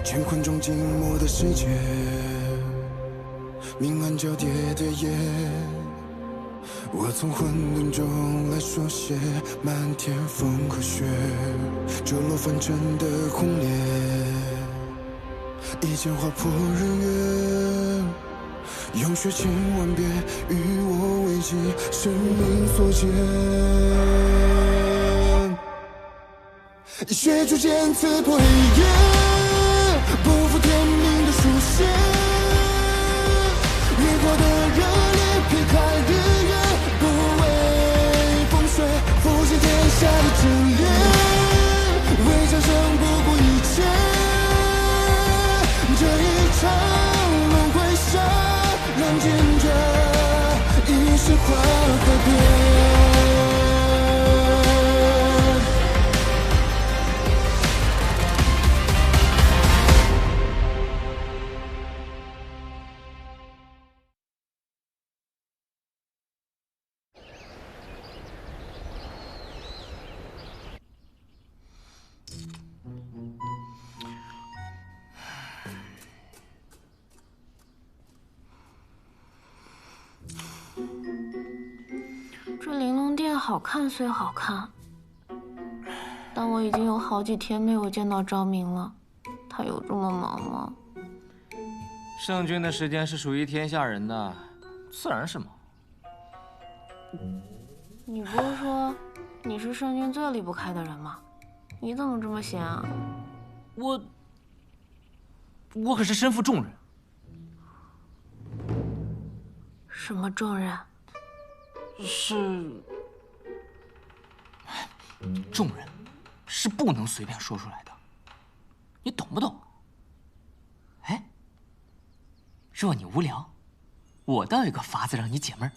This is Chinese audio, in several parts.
乾坤中静默的世界，明暗交叠的夜，我从混沌中来书写漫天风和雪，折落凡尘的轰烈，一剑划破日月，用血千万遍与我为己，生命所见。以血铸剑刺破黑夜，不负天命的书写，烈火的热烈劈开日月，不畏风雪，复兴天下的真烈，为战胜不顾一切，这一场轮回下，让见证一世化和变。这玲珑殿好看虽好看，但我已经有好几天没有见到昭明了。他有这么忙吗？圣君的时间是属于天下人的，自然是忙。你不是说你是圣君最离不开的人吗？你怎么这么闲啊？我可是身负重任。什么重任？重任是不能随便说出来的，你懂不懂？哎，若你无聊，我倒有个法子让你解闷儿。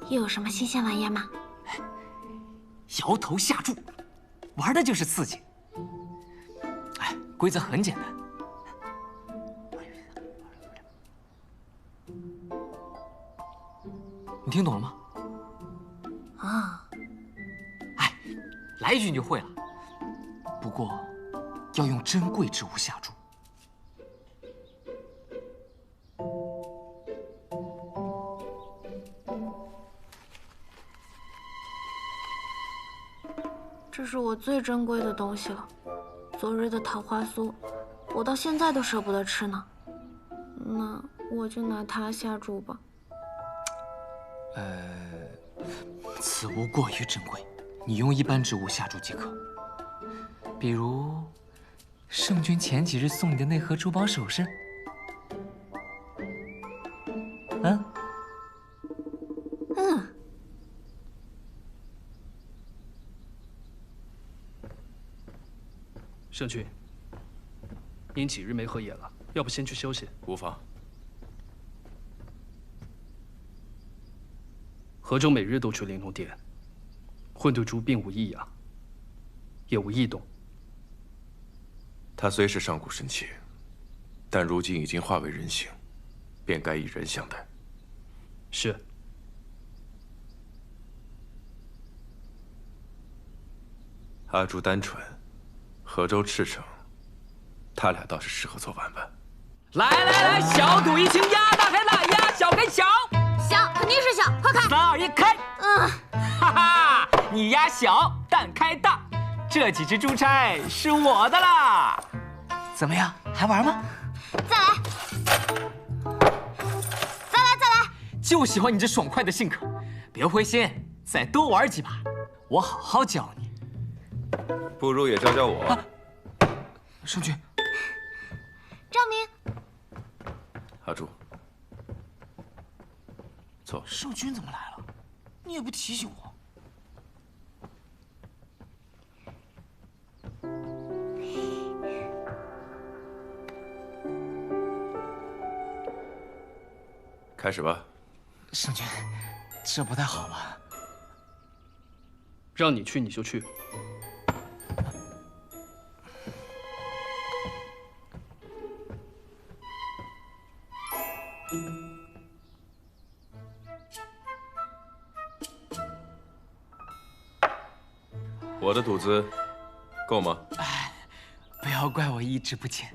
又有什么新鲜玩意吗？摇头下注，玩的就是刺激。哎，规则很简单。你听懂了吗？啊，哎，来一句你就会了。不过，要用珍贵之物下注。这是我最珍贵的东西了，昨日的桃花酥，我到现在都舍不得吃呢。那我就拿它下注吧。此物过于珍贵，你用一般之物下注即可。比如，圣君前几日送你的那盒珠宝首饰。嗯。圣君，您几日没合眼了，要不先去休息？无妨。河州每日都去玲珑殿，混沌珠并无异样，也无异动。他虽是上古神器，但如今已经化为人形，便该以人相待。是。阿朱单纯，河州赤诚，他俩倒是适合做玩伴。来，小赌怡情，压大开大，压小开小。小肯定是小，快开！3、2、1，开！哈哈，你压小，蛋开大，这几只珠钗是我的啦！怎么样，还玩吗？再来！就喜欢你这爽快的性格，别灰心，再多玩几把，我好好教你。不如也教教我。圣君，昭明，阿朱，走。圣君怎么来了？你也不提醒我。开始吧。圣君，这不太好吧？让你去你就去。我的赌资够吗？不要怪我一直不前，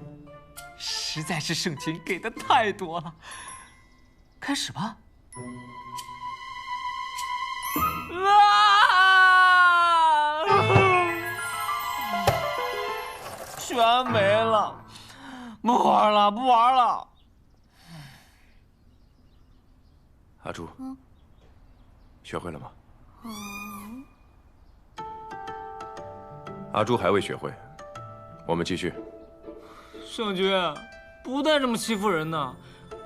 实在是圣君给的太多了。开始吧。啊！全没了，不玩了，不玩了。阿朱，学会了吗？阿朱还未学会，我们继续。圣君，不带这么欺负人的，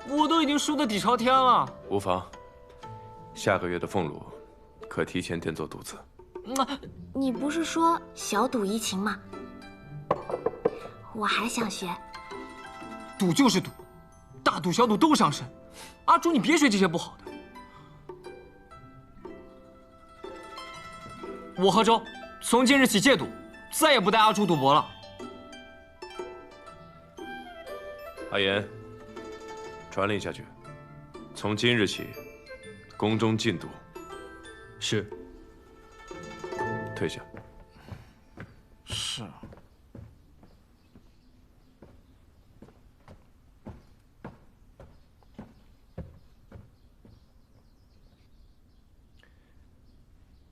我都已经输得底朝天了。无妨，下个月的俸禄可提前垫做赌子。你不是说小赌怡情吗？我还想学。赌就是赌，大赌小赌都伤身。阿朱，你别学这些不好的。我和周从今日起戒赌，再也不带阿朱赌博了。阿言，传令下去，从今日起，宫中禁赌。是。退下。是。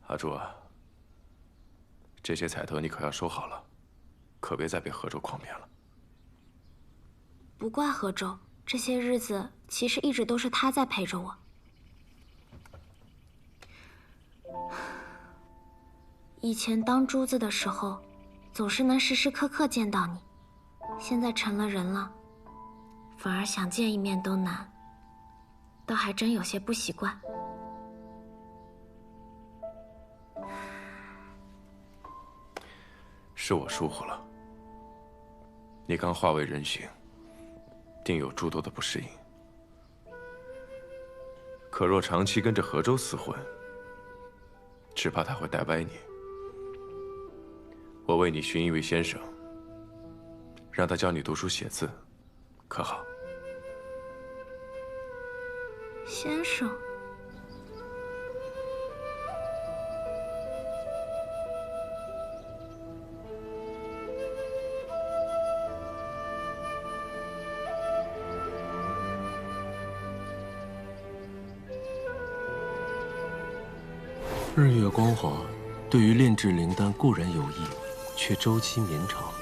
阿朱啊，这些彩头你可要收好了，可别再被何周诓骗了。不怪何周，这些日子其实一直都是他在陪着我。以前当珠子的时候，总是能时时刻刻见到你，现在成了人了，反而想见一面都难，倒还真有些不习惯。是我疏忽了。你刚化为人形，定有诸多的不适应。可若长期跟着何周厮混，只怕他会带歪你。我为你寻一位先生，让他教你读书写字，可好？先生。日月光华对于炼制灵丹固然有益，却周期绵长。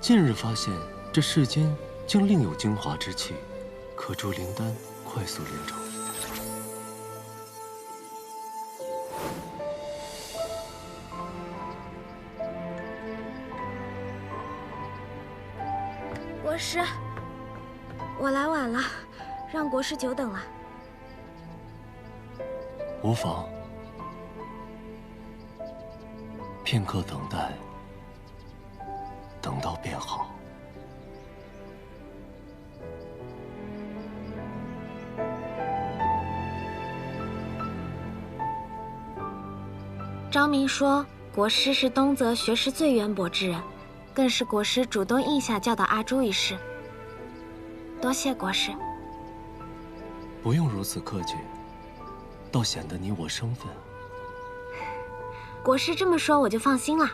近日发现这世间竟另有精华之气，可助灵丹快速炼成。国师，我来晚了，让国师久等了。无妨，片刻等待，等到便好。昭明说，国师是东泽学识最渊博之人，更是国师主动应下教导阿朱一事。多谢国师。不用如此客气。倒显得你我生分。国师这么说，我就放心了。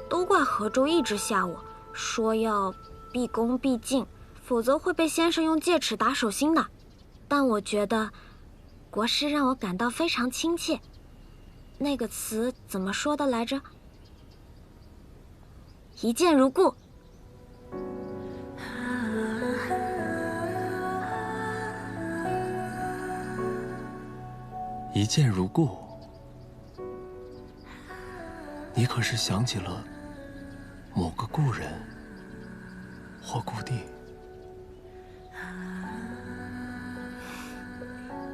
都怪何周一直吓我，说要毕恭毕敬，否则会被先生用戒尺打手心的。但我觉得，国师让我感到非常亲切。那个词怎么说的来着？一见如故。一见如故，你可是想起了某个故人或故地？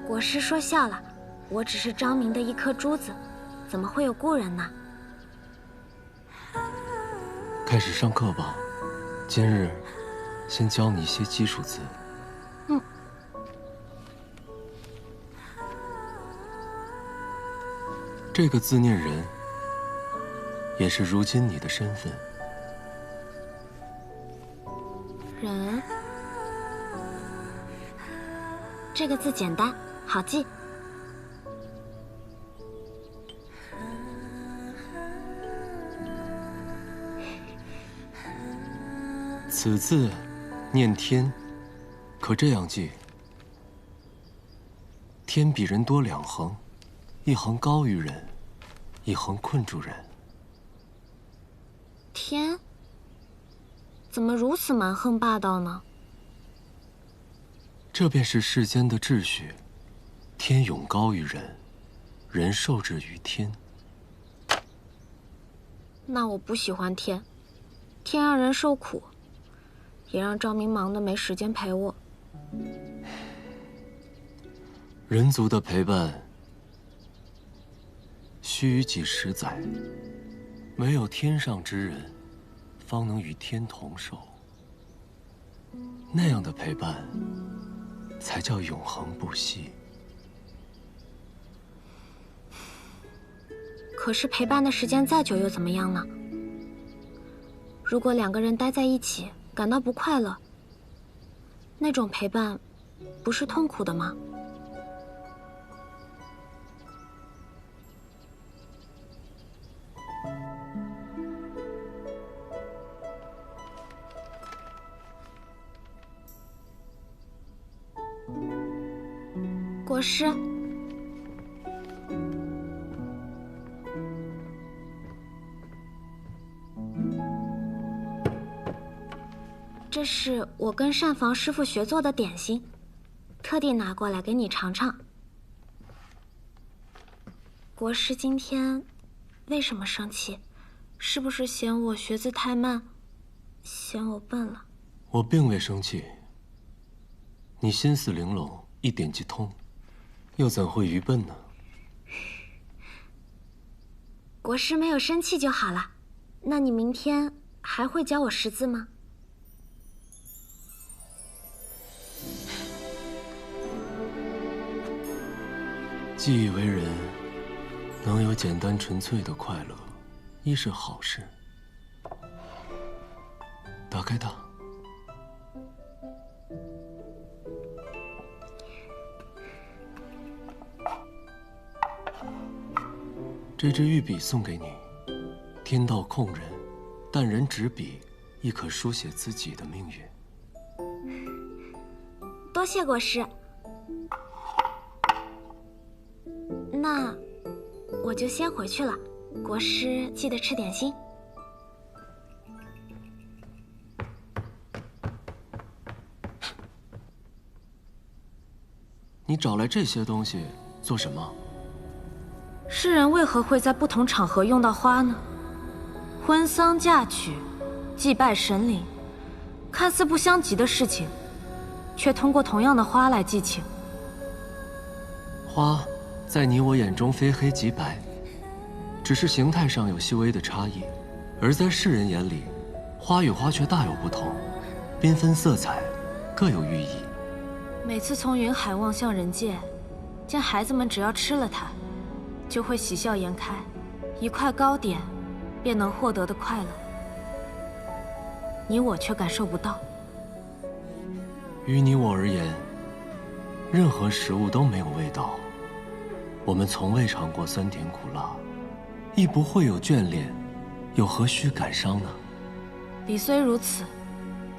国师说笑了，我只是昭明的一颗珠子，怎么会有故人呢？开始上课吧，今日先教你一些基础字。这个字念人，也是如今你的身份。人，这个字简单，好记。此字念天，可这样记：天比人多2横，一横高于人，一横困住人。天怎么如此蛮横霸道呢？这便是世间的秩序，天永高于人，人受制于天。那我不喜欢天，天让人受苦，也让赵明忙得没时间陪我。人族的陪伴，须臾几十载，唯有天上之人，方能与天同寿。那样的陪伴，才叫永恒不息。可是陪伴的时间再久又怎么样呢？如果2个人待在一起，感到不快乐，那种陪伴，不是痛苦的吗？国师，这是我跟膳房师傅学做的点心，特地拿过来给你尝尝。国师今天为什么生气？是不是嫌我学字太慢，嫌我笨了？我并未生气，你心思玲珑，一点即通，又怎会愚笨呢？国师没有生气就好了。那你明天还会教我识字吗？既以为人能有简单纯粹的快乐，亦是好事。打开它。这支玉笔送给你，天道控人，但人执笔亦可书写自己的命运。多谢国师。那我就先回去了，国师记得吃点心。你找来这些东西做什么？世人为何会在不同场合用到花呢？婚丧嫁娶、祭拜神灵，看似不相及的事情，却通过同样的花来寄情。花在你我眼中非黑即白，只是形态上有细微的差异；而在世人眼里，花与花却大有不同，缤纷色彩，各有寓意。每次从云海望向人界，见孩子们只要吃了它，就会喜笑颜开，一块糕点便能获得的快乐，你我却感受不到。于你我而言，任何食物都没有味道。我们从未尝过酸甜苦辣，亦不会有眷恋，又何须感伤呢？彼虽如此，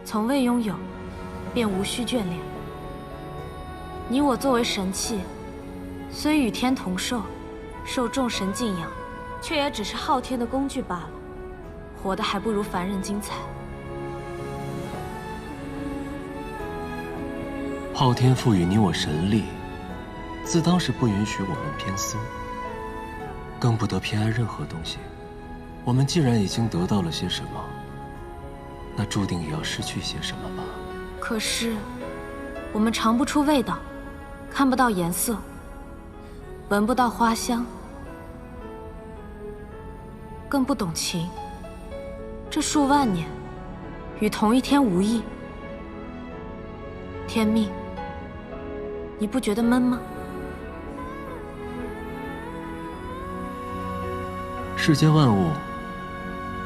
从未拥有，便无需眷恋。你我作为神器，虽与天同寿，受众神敬仰，却也只是昊天的工具罢了，活得还不如凡人精彩。昊天赋予你我神力，自当是不允许我们偏私，更不得偏爱任何东西。我们既然已经得到了些什么，那注定也要失去些什么吧。可是，我们尝不出味道，看不到颜色，闻不到花香，更不懂情。这数万年，与同一天无异。天命，你不觉得闷吗？世间万物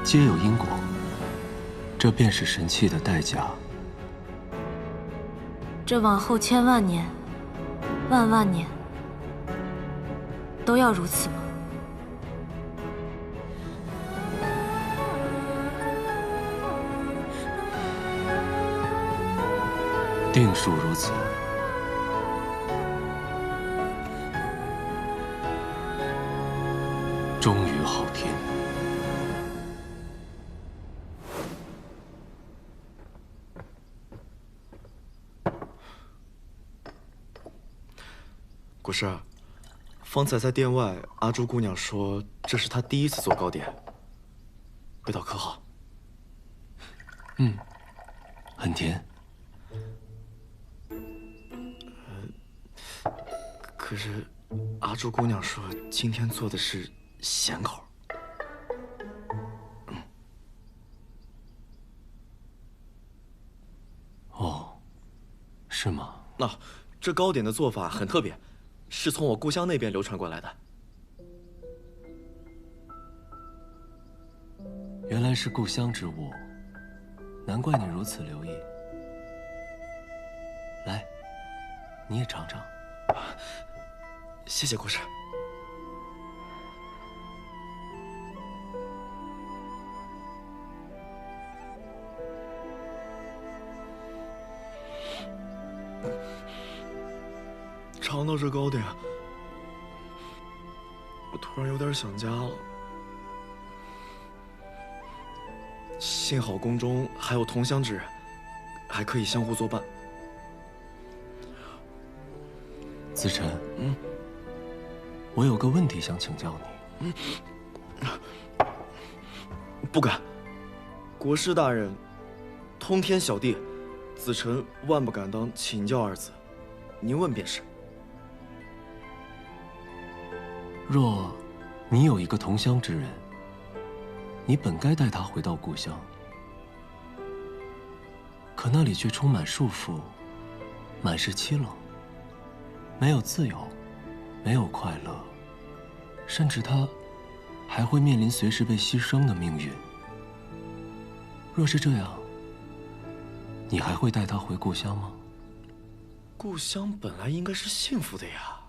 皆有因果，这便是神器的代价。这往后千万年、万万年，都要如此吗？定属如此。终于好天。国师，方才在殿外，阿朱姑娘说这是她第一次做糕点，味道可好？很甜。可是阿朱姑娘说今天做的是咸口。哦，是吗？这糕点的做法很特别，是从我故乡那边流传过来的。原来是故乡之物，难怪你如此留意。来，你也尝尝。谢谢国师。尝到这糕点，我突然有点想家了。幸好宫中还有同乡之人，还可以相互作伴。子辰，我有个问题想请教你。不敢。国师大人，通天小地，子辰万不敢当请教二字。您问便是。若你有一个同乡之人，你本该带他回到故乡，可那里却充满束缚，满是凄冷，没有自由，没有快乐，甚至他还会面临随时被牺牲的命运。若是这样，你还会带他回故乡吗？故乡本来应该是幸福的呀。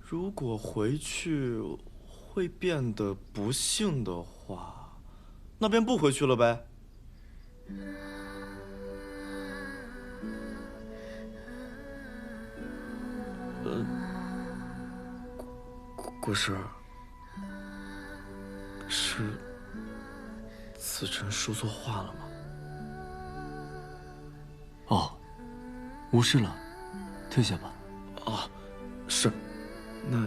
如果回去会变得不幸的话，那便不回去了呗。国师，是子辰说错话了吗？哦，无事了，退下吧。哦，是。那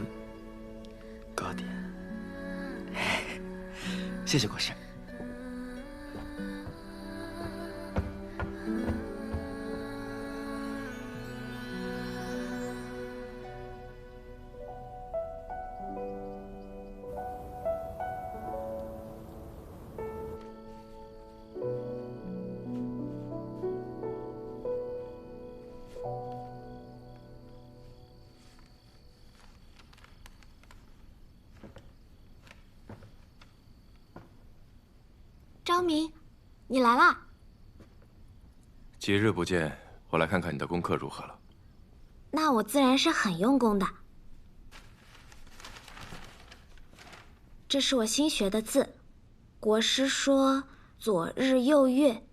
糕点，谢谢国师。昭明，你来啦！几日不见，我来看看你的功课如何了。那我自然是很用功的。这是我新学的字，国师说左日右月，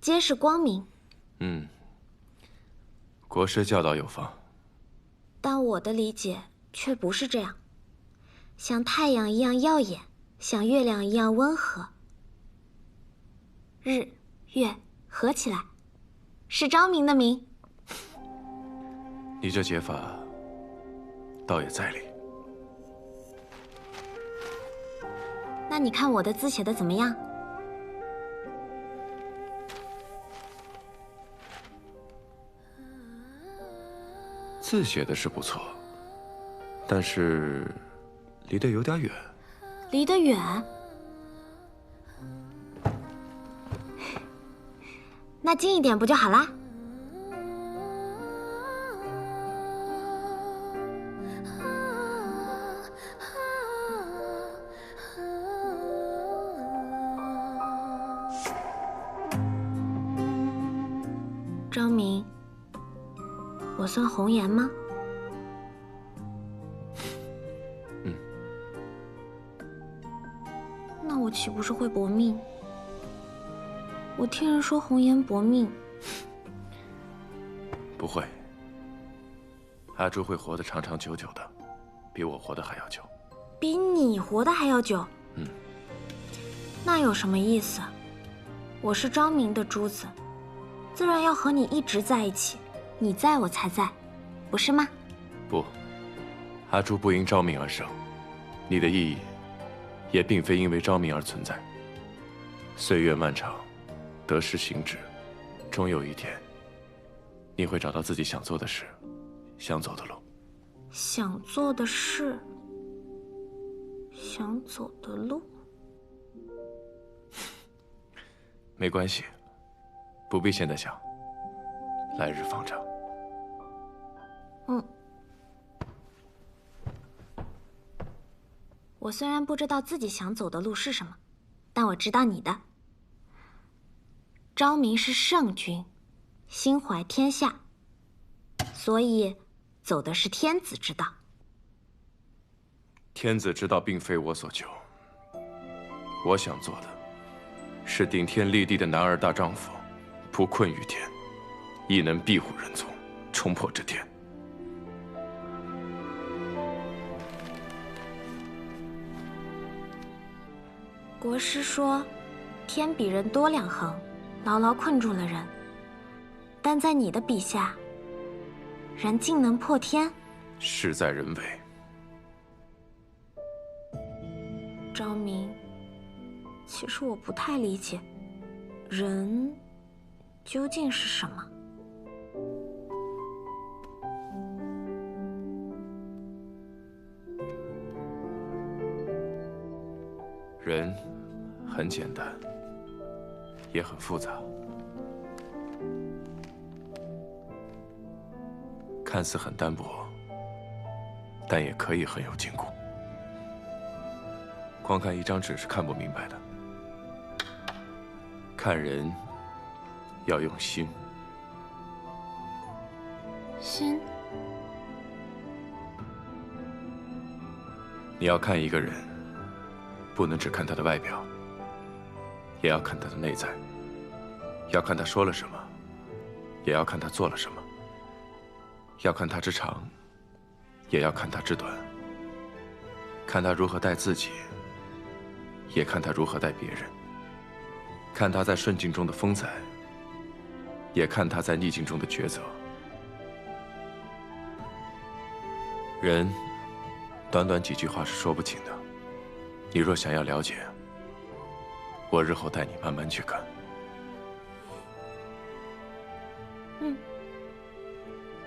皆是光明。国师教导有方，但我的理解却不是这样，像太阳一样耀眼，像月亮一样温和。日月合起来，是昭明的明。你这解法倒也在理。那你看我的字写的怎么样？字写的是不错，但是离得有点远。离得远？那近一点不就好啦？昭明，我算红颜吗？那我岂不是会薄命？我听人说红颜薄命，不会。阿朱会活得长长久久的，比我活得还要久。比你活得还要久？嗯。那有什么意思？我是昭明的珠子，自然要和你一直在一起，你在我才在，不是吗？不，阿朱不因昭明而生，你的意义也并非因为昭明而存在。岁月漫长，得失行止，终有一天，你会找到自己想做的事，想走的路。想做的事，想走的路。没关系，不必现在想，来日方长。我虽然不知道自己想走的路是什么，但我知道你的。昭明是圣君，心怀天下，所以走的是天子之道。天子之道并非我所求，我想做的是顶天立地的男儿大丈夫，不困于天，亦能庇护人族，冲破这天。国师说，天比人多2横，牢牢困住了人。但在你的笔下，人竟能破天？事在人为。昭明，其实我不太理解，人究竟是什么？人很简单，也很复杂。看似很单薄，但也可以很有坚固。光看一张纸是看不明白的，看人要用心。心？你要看一个人，不能只看他的外表，也要看他的内在。要看他说了什么，也要看他做了什么。要看他之长，也要看他之短。看他如何待自己，也看他如何待别人。看他在顺境中的风采，也看他在逆境中的抉择。人，短短几句话是说不清的。你若想要了解，我日后带你慢慢去看。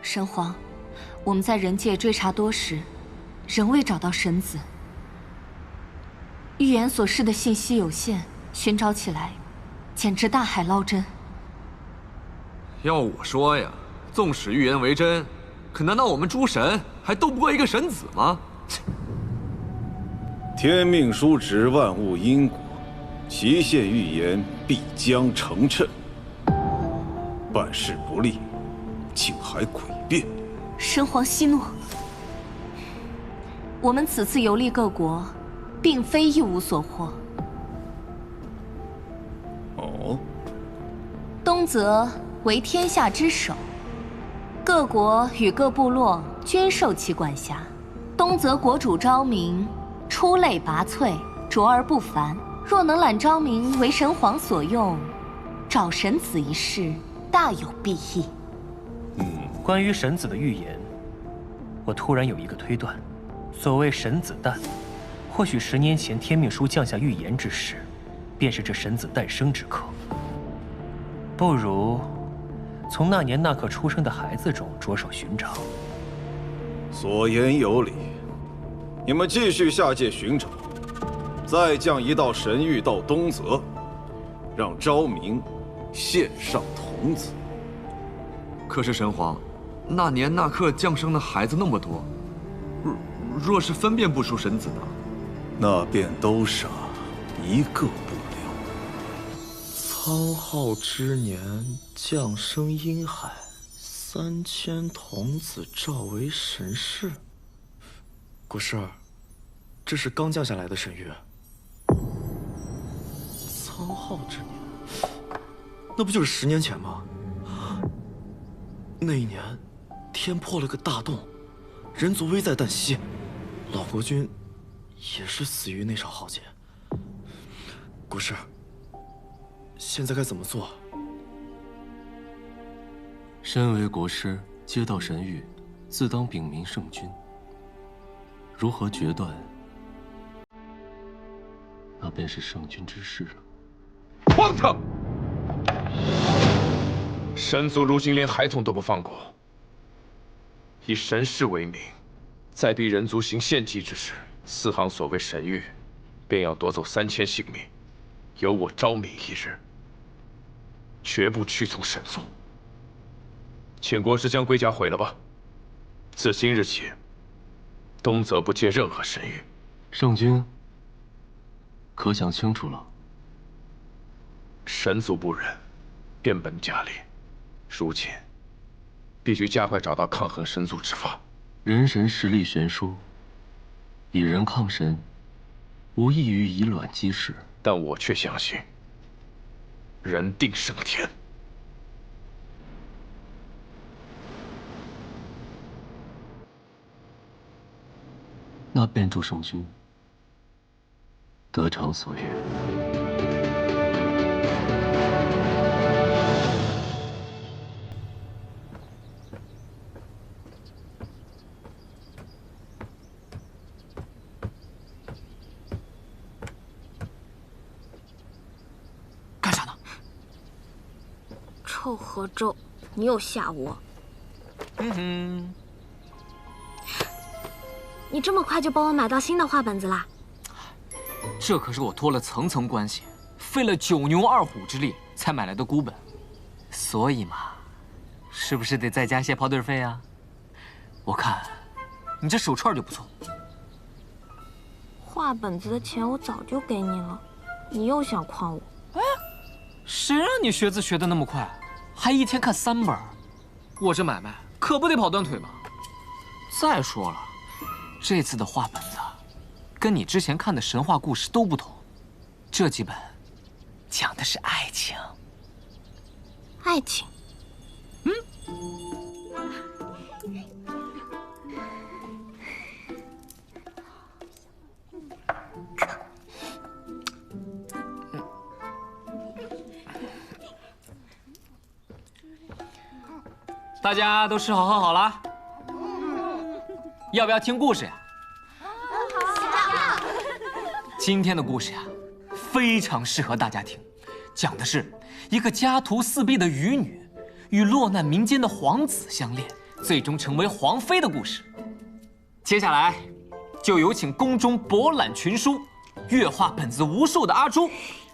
神皇，我们在人界追查多时，仍未找到神子。预言所示的信息有限，寻找起来简直大海捞针。要我说呀，纵使预言为真，可难道我们诸神还斗不过一个神子吗？天命书指万物因果，其限预言必将成谶。办事不力，竟还诡辩。神皇息怒。我们此次游历各国，并非一无所获。哦。东泽为天下之首，各国与各部落均受其管辖。东泽国主昭明出类拔萃，卓而不凡。若能揽昭明为神皇所用，找神子一事大有裨益。关于神子的预言，我突然有一个推断：所谓神子诞，或许10年前天命书降下预言之时，便是这神子诞生之刻。不如从那年那刻出生的孩子中着手寻找。所言有理，你们继续下界寻找，再降一道神谕到东泽，让昭明献上童子。可是神皇，那年那刻降生的孩子那么多，若是分辨不出神子呢？那便都杀，一个不留。苍浩之年，降生阴海，3000童子召为神士。国师，这是刚降下来的神谕。苍浩之年，那不就是10年前吗？那一年，天破了个大洞，人族危在旦夕，老国君也是死于那场浩劫。国师，现在该怎么做？身为国师，接到神谕，自当禀明圣君。如何决断，那便是圣君之事了。荒唐！神族如今连孩童都不放过，以神事为名，再逼人族行献祭之事，4行所谓神谕，便要夺走3000性命，由我昭明一日，绝不屈从神族。请国师将龟甲毁了吧。自今日起，东泽不接任何神谕。圣君，可想清楚了？神族不仁，变本加厉，如今必须加快找到抗衡神族之法。人神实力悬殊，以人抗神，无异于以卵击石。但我却相信，人定胜天。那便祝圣君得偿所愿。干啥呢？臭合周，你又吓我！你这么快就帮我买到新的画本子啦？这可是我托了层层关系，费了9牛2虎之力才买来的孤本，所以嘛，是不是得再加些跑腿费啊？我看你这手串就不错。画本子的钱我早就给你了，你又想诓我？哎，谁让你学字学得那么快，还一天看3本？我这买卖可不得跑断腿吗？再说了，这次的画本子跟你之前看的神话故事都不同，这几本讲的是爱情。爱情？大家都吃好喝好了，要不要听故事呀？今天的故事呀，非常适合大家听，讲的是一个家徒4壁的渔女与落难民间的皇子相恋，最终成为皇妃的故事。接下来，就有请宫中博览群书、阅画本子无数的阿朱，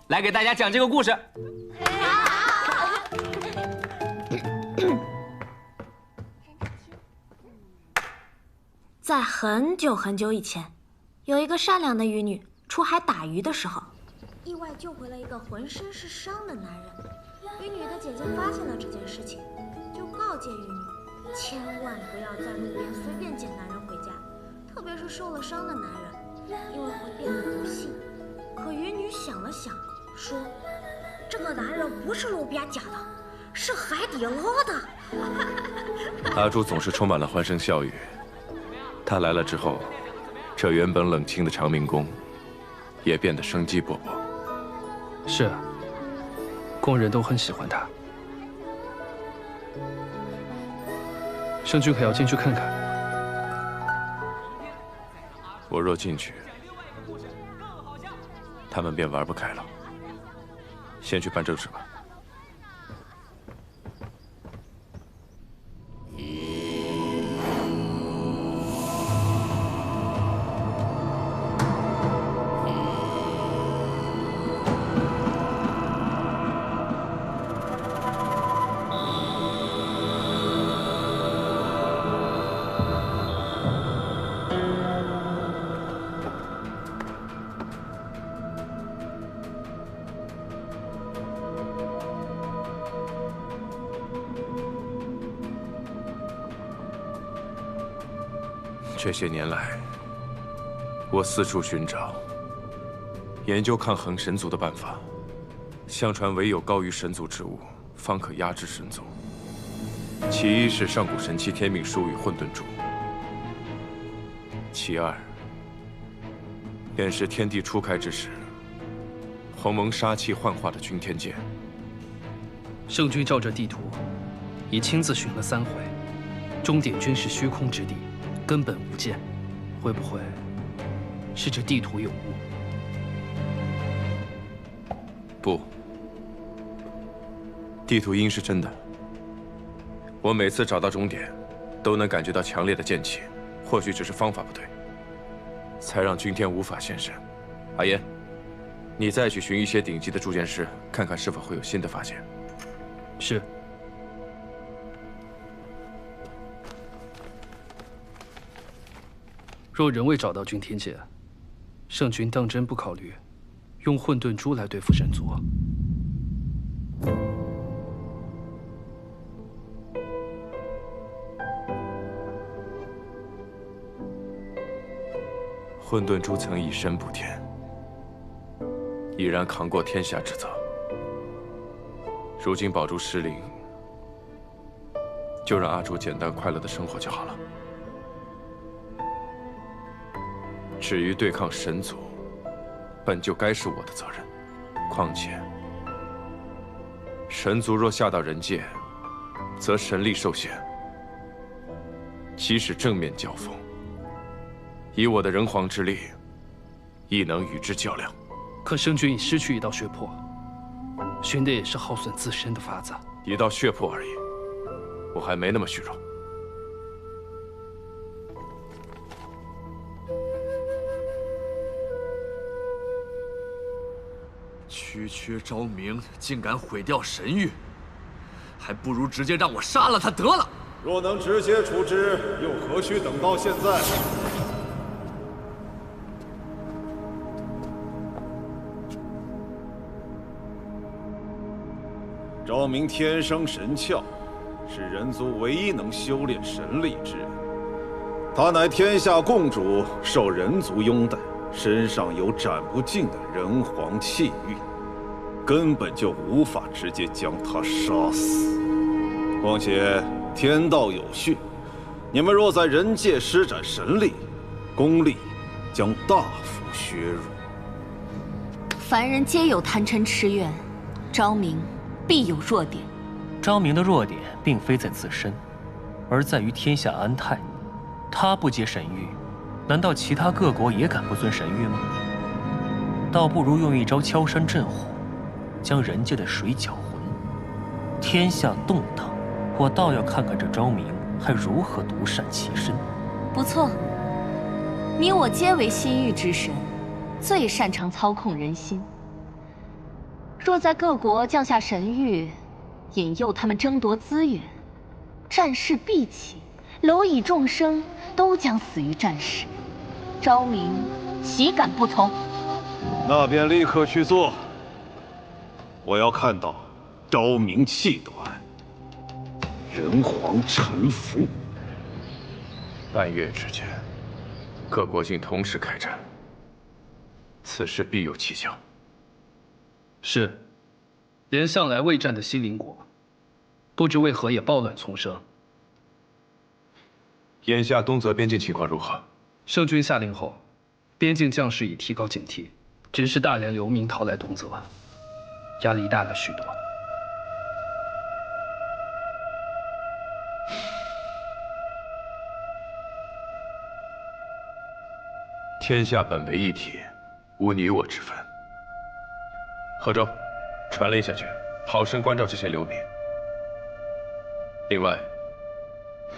来给大家讲这个故事。在很久很久以前，有一个善良的渔女出海打鱼的时候，意外救回了一个浑身是伤的男人。渔女的姐姐发现了这件事情，就告诫渔女，千万不要在路边随便捡男人回家，特别是受了伤的男人，因为会变得不幸。可渔女想了想，说：“这个男人不是路边捡的，是海底捞的。”阿朱总是充满了欢声笑语。他来了之后，这原本冷清的长明宫也变得生机勃勃。是啊，宫人都很喜欢他。圣君可要进去看看。我若进去，他们便玩不开了。先去办正事吧。这些年来，我四处寻找、研究抗衡神族的办法。相传，唯有高于神族之物，方可压制神族。其一是上古神器天命书与混沌珠，其二便是天地初开之时，鸿蒙杀气幻化的君天剑。圣君照这地图，已亲自寻了3回，终点均是虚空之地，根本无剑。会不会是这地图有误？不，地图应是真的。我每次找到终点，都能感觉到强烈的剑气，或许只是方法不对，才让君天无法现身。阿言，你再去寻一些顶级的铸剑师，看看是否会有新的发现。是。若仍未找到君天剑，圣君当真不考虑用混沌珠来对付神族？混沌珠曾以身补天，已然扛过天下之责。如今宝珠失灵，就让阿朱简单快乐的生活就好了。至于对抗神族，本就该是我的责任。况且，神族若下到人界，则神力受限，即使正面交锋，以我的人皇之力，亦能与之较量。可圣君已失去一道血魄，寻的也是耗损自身的法子。一道血魄而已，我还没那么虚荣。区区昭明竟敢毁掉神域，还不如直接让我杀了他得了。若能直接处置，又何须等到现在？昭明天生神窍，是人族唯一能修炼神力之人。他乃天下共主，受人族拥戴，身上有斩不尽的人皇气运，根本就无法直接将他杀死。况且天道有序，你们若在人界施展神力，功力将大幅削弱。凡人皆有贪嗔痴怨，昭明必有弱点。昭明的弱点并非在自身，而在于天下安泰。他不接神谕，难道其他各国也敢不遵神谕吗？倒不如用一招敲山震虎，将人界的水搅浑。天下动荡，我倒要看看这昭明还如何独善其身。不错，你我皆为心域之神，最擅长操控人心。若在各国降下神谕，引诱他们争夺资源，战事必起，蝼蚁众生都将死于战时。昭明岂敢不从？那便立刻去做。我要看到昭明气短，人皇臣服。半月之间，各国竟同时开战，此事必有蹊跷。是，连向来未战的西邻国，不知为何也暴乱丛生。眼下东泽边境情况如何？圣君下令后，边境将士已提高警惕，只是大量流民逃来东泽，压力大了许多。天下本为一体，无你我之分。贺州，传令下去，好生关照这些流民。另外，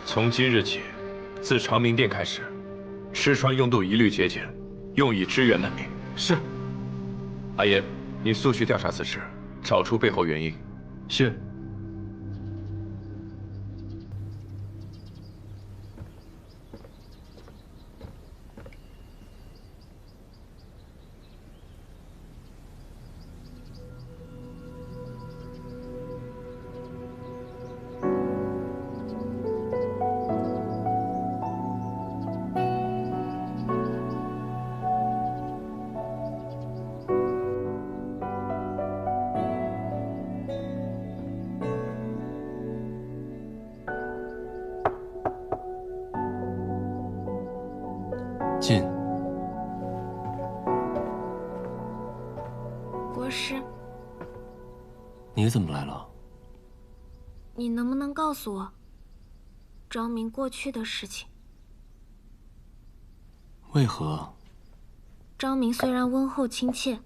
从今日起，自长明殿开始，吃穿用度一律节俭，用以支援难民。是。阿言，你速去调查此事，找出背后原因。是。进。国师，你怎么来了？你能不能告诉我昭明过去的事情？为何？昭明虽然温厚亲切，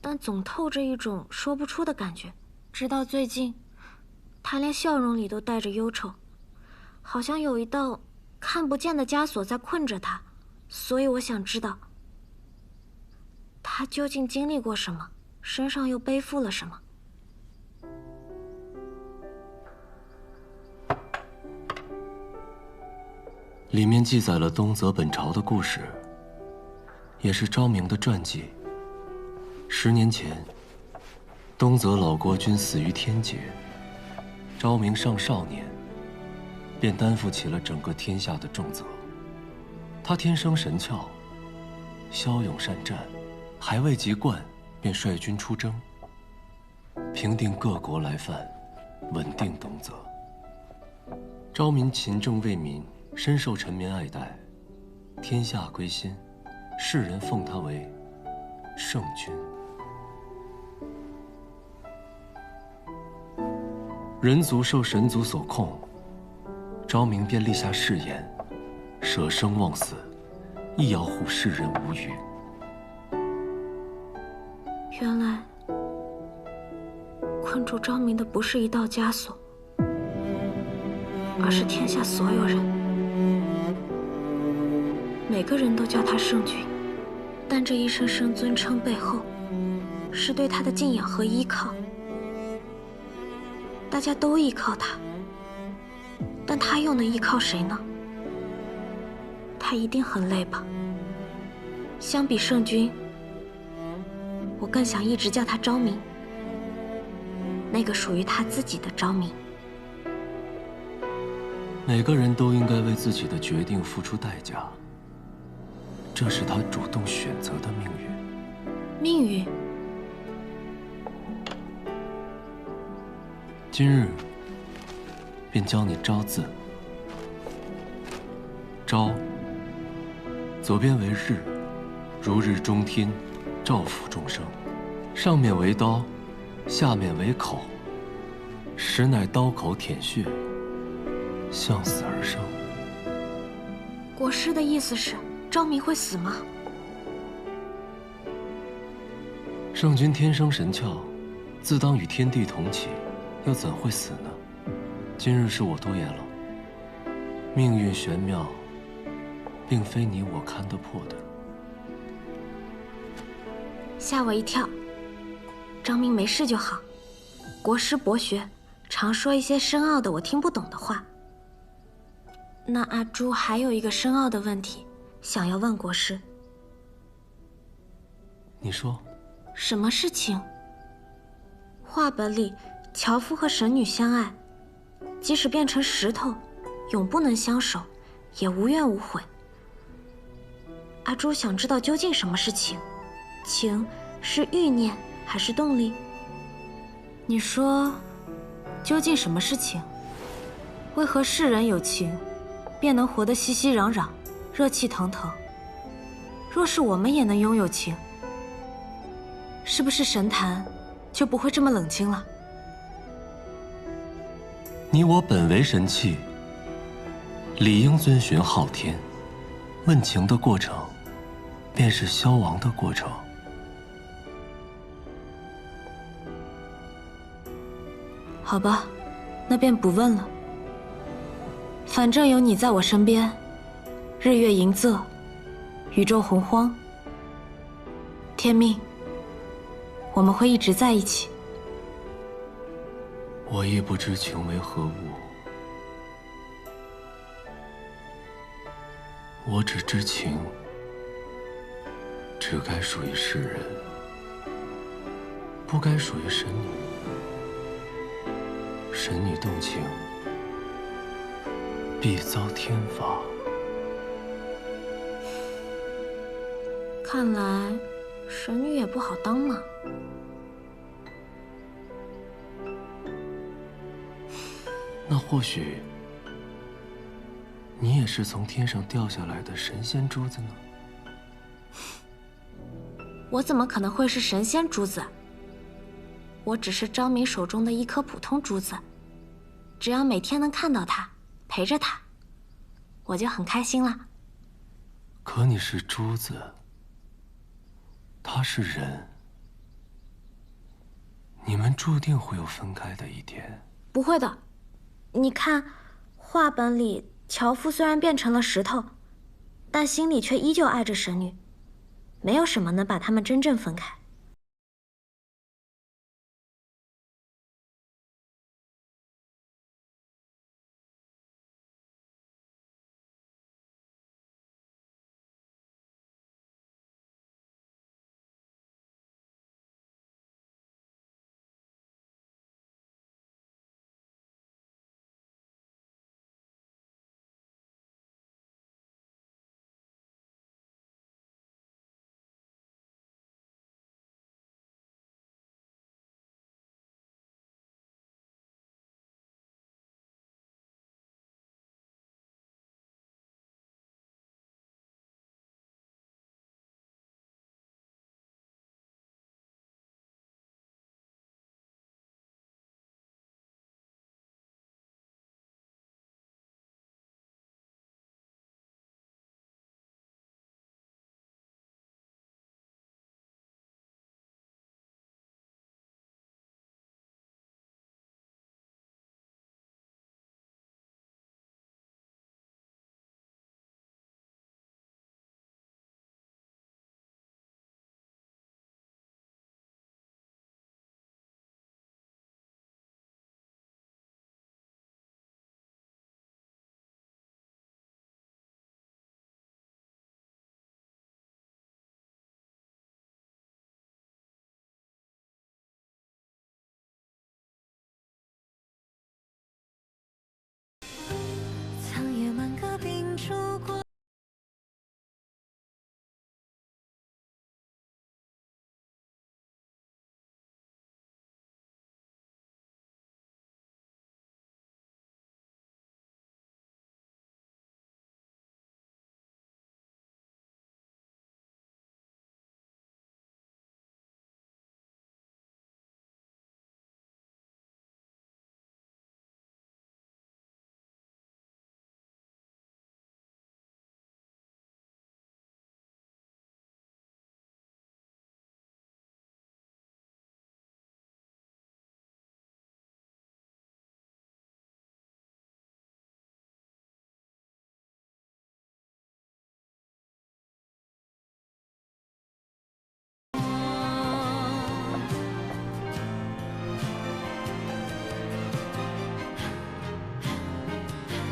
但总透着一种说不出的感觉。直到最近，他连笑容里都带着忧愁，好像有一道看不见的枷锁在困着他。所以我想知道，他究竟经历过什么，身上又背负了什么。里面记载了东泽本朝的故事，也是昭明的传记。10年前，东泽老国君死于天劫，昭明尚少年，便担负起了整个天下的重责。他天生神窍，骁勇善战，还未及冠，便率军出征，平定各国来犯，稳定东泽。昭明勤政为民，深受臣民爱戴，天下归心，世人奉他为圣君。人族受神族所控，昭明便立下誓言，舍生忘死，亦要护世人无虞。原来困住昭明的不是一道枷锁，而是天下所有人。每个人都叫他圣君，但这一声声尊称背后，是对他的敬仰和依靠。大家都依靠他，但他又能依靠谁呢？他一定很累吧。相比圣君，我更想一直叫他昭明，那个属于他自己的昭明。每个人都应该为自己的决定付出代价，这是他主动选择的命运。命运？今日便教你昭字。昭，左边为日，如日中天，照拂众生；上面为刀，下面为口，实乃刀口舔血，向死而生。国师的意思是，昭明会死吗？圣君天生神窍，自当与天地同起，又怎会死呢？今日是我多言了。命运玄妙，并非你我看得破的。吓我一跳。昭明没事就好。国师博学，常说一些深奥的我听不懂的话。那阿朱还有一个深奥的问题，想要问国师。你说。什么是情？话本里，樵夫和神女相爱，即使变成石头，永不能相守，也无怨无悔。阿朱想知道究竟什么是情？情是欲念还是动力？你说，究竟什么是情？为何世人有情，便能活得熙熙攘攘，热气腾腾？若是我们也能拥有情，是不是神坛就不会这么冷清了？你我本为神器，理应遵循昊天。问情的过程，便是消亡的过程。好吧，那便不问了。反正有你在我身边，日月盈仄，宇宙洪荒，天命，我们会一直在一起。我亦不知情为何物，我只知情只该属于世人，不该属于神女。神女动情，必遭天罚。看来神女也不好当嘛。那或许你也是从天上掉下来的神仙珠子呢？我怎么可能会是神仙珠子？我只是昭明手中的一颗普通珠子，只要每天能看到它，陪着它，我就很开心了。可你是珠子，他是人，你们注定会有分开的一天。不会的，你看，画本里樵夫虽然变成了石头，但心里却依旧爱着神女，没有什么能把他们真正分开。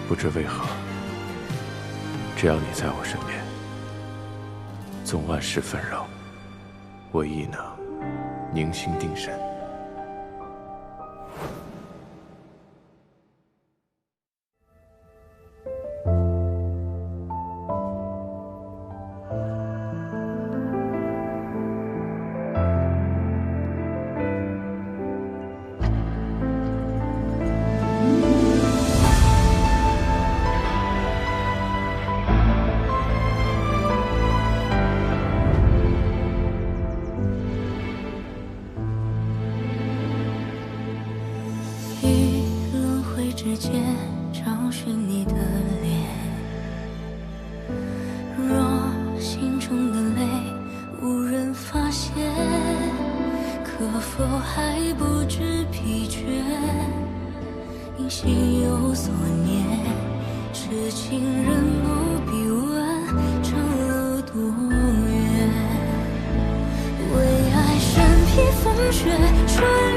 不知为何，只要你在我身边，纵万事纷扰，我亦能宁心定神。之间找寻你的脸，若心中的泪无人发现，可否还不知疲倦？因心有所念，痴情人不必问长路多远，为爱身披风雪。